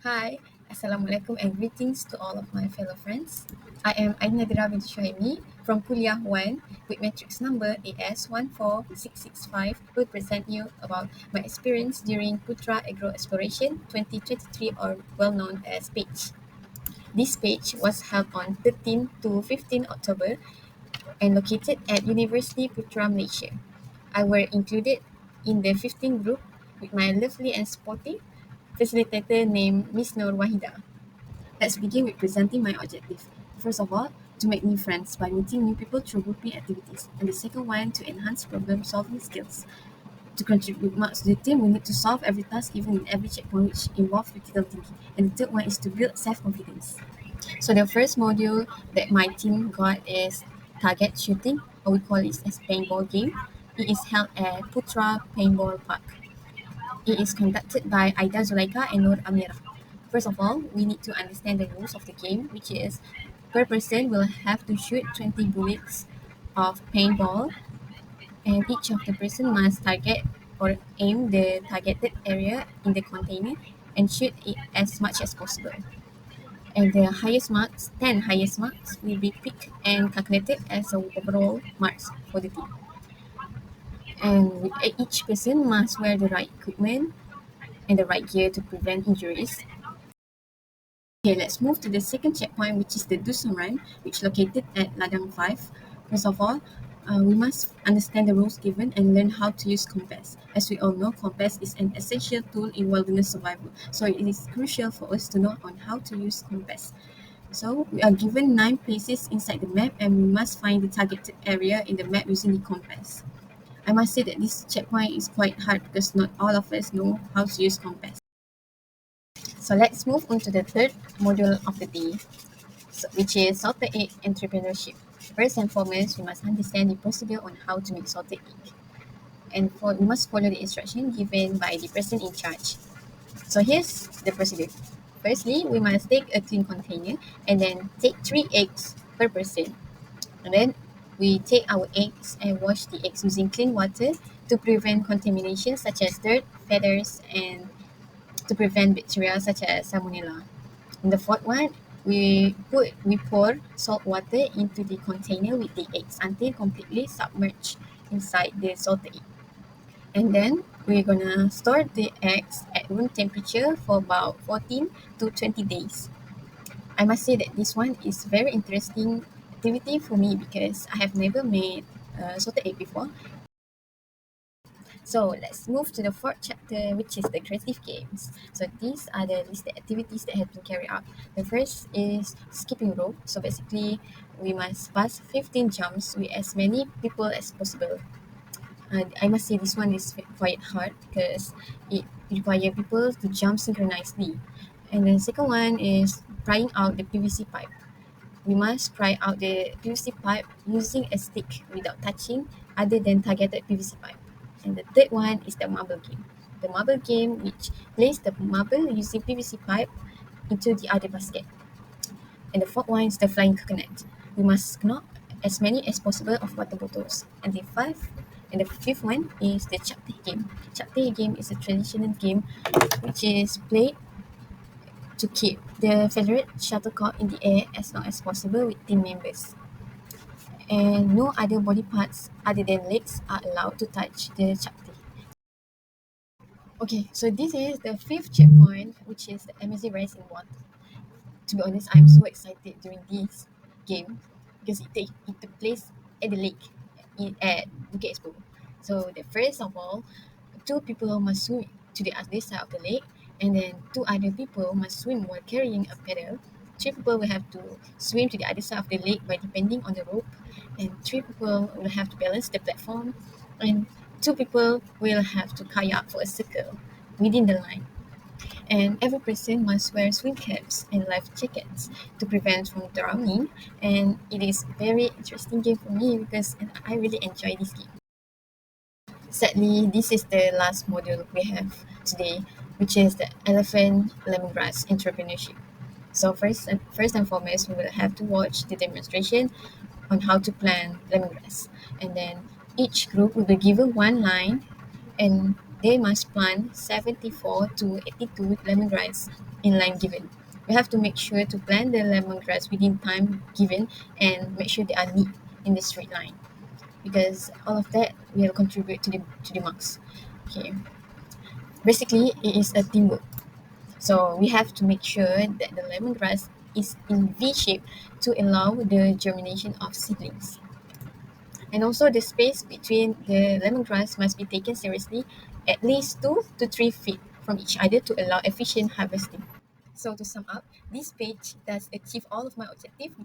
Hi, Assalamualaikum and greetings to all of my fellow friends. I am Aini Nadhirah from Kuliah 1 with matrix number AS14665 will present you about my experience during Putra Agro Exploration 2023 or well known as PAgE. This PAgE was held on 13 to 15 October and located at University Putra Malaysia. I were included in the 15 group with my lovely and sporty facilitator named Miss Nur Wahida. Let's begin with presenting my objective. First of all, to make new friends by meeting new people through grouping activities. And the second one, to enhance problem solving skills. To contribute marks to the team, we need to solve every task given in every checkpoint which involves critical thinking. And the third one is to build self-confidence. So the first module that my team got is target shooting, or we call it as paintball game. It is held at Putra Paintball Park. It is conducted by Aida Zulaika and Nur Amirah. First of all, we need to understand the rules of the game, which is per person will have to shoot 20 bullets of paintball, and each of the person must target or aim the targeted area in the container and shoot it as much as possible. And the highest marks, 10 highest marks, will be picked and calculated as a overall marks for the team. And each person must wear the right equipment and the right gear to prevent injuries. Okay, let's move to the second checkpoint, which is the Dusun Run, which is located at Ladang 5. First of all, we must understand the rules given and learn how to use compass. As we all know, compass is an essential tool in wilderness survival, so it is crucial for us to know on how to use compass. So we are given 9 places inside the map and we must find the targeted area in the map using the compass. I must say that this checkpoint is quite hard because not all of us know how to use compass. So let's move on to the third module of the day, which is salted egg entrepreneurship. First and foremost, we must understand the procedure on how to make salted egg. And we must follow the instruction given by the person in charge. So here's the procedure. Firstly, we must take a clean container and then take 3 eggs per person. And then we take our eggs and wash the eggs using clean water to prevent contamination such as dirt, feathers, and to prevent bacteria such as salmonella. In the fourth one, we pour salt water into the container with the eggs until completely submerged inside the salted egg. And then we're gonna store the eggs at room temperature for about 14 to 20 days. I must say that this one is very interesting activity for me because I have never made salted egg before. So let's move to the fourth chapter, which is the creative games. So these are the listed activities that have been carried out. The first is skipping rope. So basically, we must pass 15 jumps with as many people as possible. I must say this one is quite hard because it requires people to jump synchronously. And the second one is prying out the PVC pipe. We must pry out the PVC pipe using a stick without touching other than targeted PVC pipe. And the third one is the marble game. The marble game which place the marble using PVC pipe into the other basket. And the fourth one is the flying coconut. We must knock as many as possible of water bottles. And the fifth one is the chapteh game. Chapteh game is a traditional game which is played to keep the favorite shuttlecock in the air as long as possible with team members. And no other body parts other than legs are allowed to touch the chapteh. Okay, so this is the fifth checkpoint, which is the amazing race in water. To be honest, I'm so excited during this game because it took place at the lake at Bukit Expo. So the first of all, 2 people must swim to the other side of the lake, and then 2 other people must swim while carrying a paddle. 3 people will have to swim to the other side of the lake by depending on the rope, and 3 people will have to balance the platform, and 2 people will have to kayak for a circle within the line. And every person must wear swim caps and life jackets to prevent from drowning. And it is very interesting game for me because I really enjoy this game. Sadly, this is the last module we have today, which is the elephant lemongrass entrepreneurship. So first and foremost, we will have to watch the demonstration on how to plant lemongrass, and then each group will be given one line, and they must plant 74 to 82 lemongrass in line given. We have to make sure to plant the lemongrass within time given and make sure they are neat in the straight line because all of that will contribute to the marks. Okay, basically it is a teamwork. So we have to make sure that the lemongrass is in V shape to allow the germination of seedlings. And also the space between the lemongrass must be taken seriously, at least 2 to 3 feet from each other to allow efficient harvesting. So to sum up, this page does achieve all of my objectives,